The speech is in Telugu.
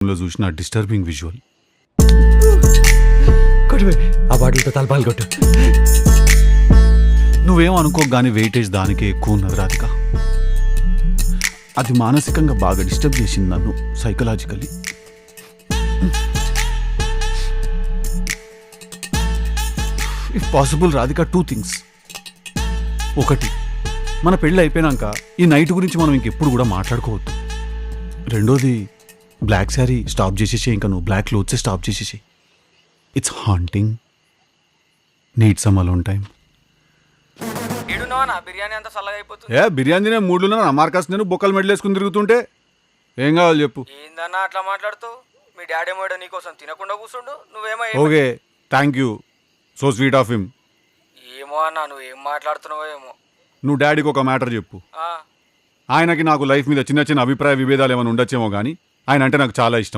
లో చూసిన డిస్టర్బింగ్ విజువల్. ఆ బాటిల్తో తలపాలు కొట్టు. నువ్వేం అనుకో గానీ వెయిటేజ్ దానికే ఎక్కువ ఉన్నది రాధిక. అది మానసికంగా బాగా డిస్టర్బ్ చేసింది నన్ను, psychologically. If possible Radhika, 2 things. ఒకటి, మన పెళ్ళి అయిపోయినాక ఈ నైట్ గురించి మనం ఇంకెప్పుడు కూడా మాట్లాడుకోవద్దు. రెండోది, బ్లాక్ శారీ స్టాప్ చేసేసి, ఇంకా నువ్వు బ్లాక్ క్లోత్సే స్టాప్ చేసేసి. It's haunting. Need some alone time. Biryani అంతా చల్లగా అయిపోతుంది. బిర్యానీ తినే మూడులో అమార్కాస్ నేను బొక్కలు మెడలేసుకుని తిరుగుతుంటే ఏం కావాలి చెప్పు. ఏందన్నా అట్లా మాట్లాడుతూ? మీ డాడీ మోడ నీకోసం తినకుండా కూర్చుండు, నువ్వేమో okay, thank you, so sweet of him. ఏమో అన్నా, నువ్వేం మాట్లాడుతున్నావో ఏమో. నువ్వు డాడీకి ఒక మ్యాటర్ చెప్పు. ఆయనకి నాకు లైఫ్ మీద చిన్న చిన్న అభిప్రాయ విభేదాలు ఏమైనా ఉండొచ్చేమో కానీ ఆయన అంటే నాకు చాలా ఇష్టం.